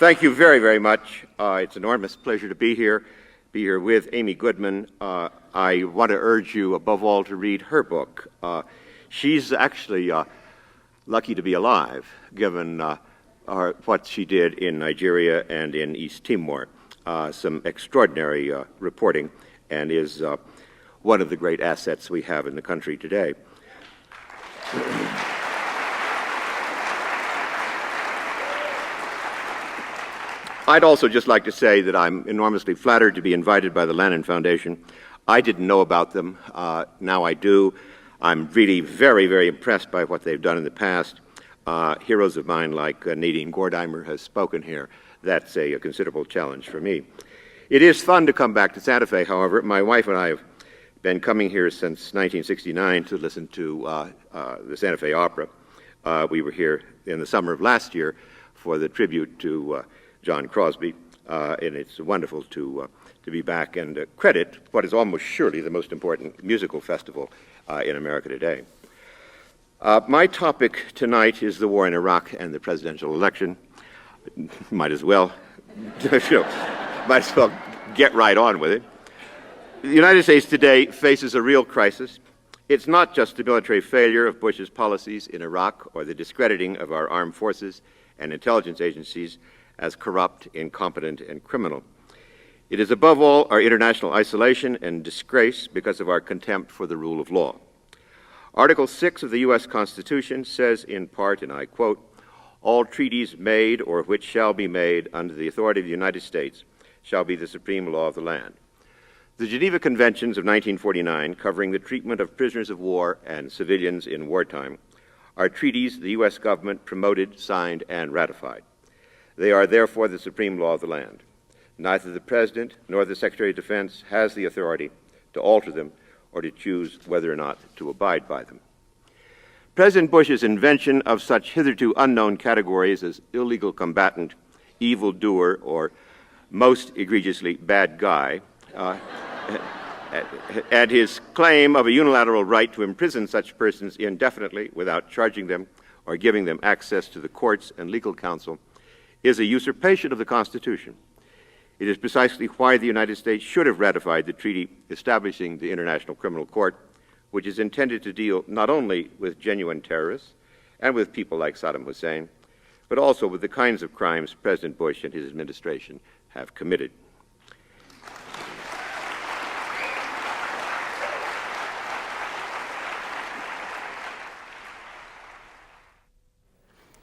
Thank you very, very much. It's an enormous pleasure to be here with Amy Goodman. I want to urge you, above all, to read her book. She's actually lucky to be alive, given what she did in Nigeria and in East Timor. Some extraordinary reporting, and is one of the great assets we have in the country today. I'd also just like to say that I'm enormously flattered to be invited by the Lannan Foundation. I didn't know about them. Now I do. I'm really very, very impressed by what they've done in the past. Heroes of mine like Nadine Gordimer has spoken here. That's a considerable challenge for me. It is fun to come back to Santa Fe, however. My wife and I have been coming here since 1969 to listen to the Santa Fe Opera. We were here in the summer of last year for the tribute to John Crosby, and it's wonderful to be back and credit what is almost surely the most important musical festival in America today. My topic tonight is the war in Iraq and the presidential election. Might as well get right on with it. The United States today faces a real crisis. It's not just the military failure of Bush's policies in Iraq or the discrediting of our armed forces and intelligence agencies as corrupt, incompetent, and criminal. It is above all our international isolation and disgrace because of our contempt for the rule of law. Article 6 of the U.S. Constitution says in part, and I quote, "All treaties made or which shall be made under the authority of the United States shall be the supreme law of the land." The Geneva Conventions of 1949, covering the treatment of prisoners of war and civilians in wartime, are treaties the U.S. government promoted, signed, and ratified. They are therefore the supreme law of the land. Neither the President nor the Secretary of Defense has the authority to alter them or to choose whether or not to abide by them. President Bush's invention of such hitherto unknown categories as illegal combatant, evildoer, or most egregiously bad guy, and his claim of a unilateral right to imprison such persons indefinitely without charging them or giving them access to the courts and legal counsel is a usurpation of the Constitution. It is precisely why the United States should have ratified the treaty establishing the International Criminal Court, which is intended to deal not only with genuine terrorists and with people like Saddam Hussein, but also with the kinds of crimes President Bush and his administration have committed.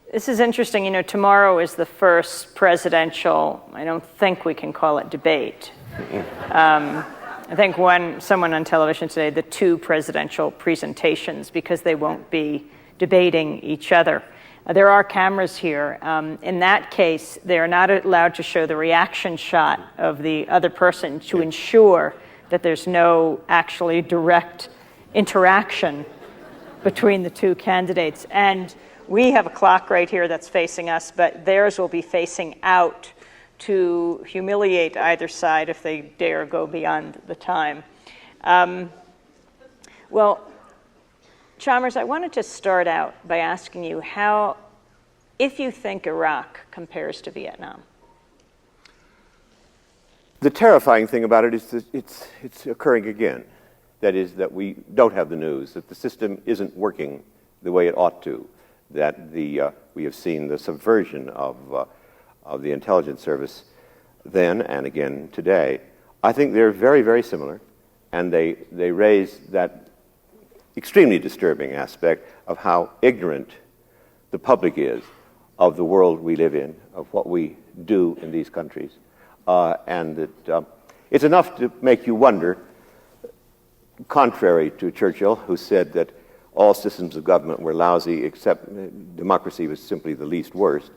This is interesting. You know, tomorrow is the first presidential, I don't think we can call it debate. I think someone on television today, the two presidential presentations, because they won't be debating each other. There are cameras here. In that case, they are not allowed to show the reaction shot of the other person to ensure that there's no actually direct interaction between the two candidates. And we have a clock right here that's facing us, but theirs will be facing out to humiliate either side if they dare go beyond the time. Well, Chalmers, I wanted to start out by asking you if you think Iraq compares to Vietnam. The terrifying thing about it is that it's occurring again. That is, that we don't have the news, that the system isn't working the way it ought to, that we have seen the subversion of the intelligence service then and again today. I think they're very, very similar, and they raise that extremely disturbing aspect of how ignorant the public is of the world we live in, of what we do in these countries, and that it's enough to make you wonder, contrary to Churchill, who said that all systems of government were lousy except democracy was simply the least worst.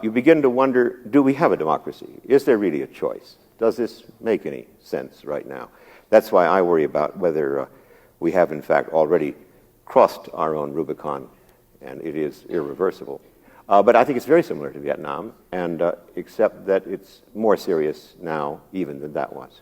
You begin to wonder, do we have a democracy? Is there really a choice? Does this make any sense right now? That's why I worry about whether we have in fact already crossed our own Rubicon, and it is irreversible. But I think it's very similar to Vietnam, and except that it's more serious now even than that was.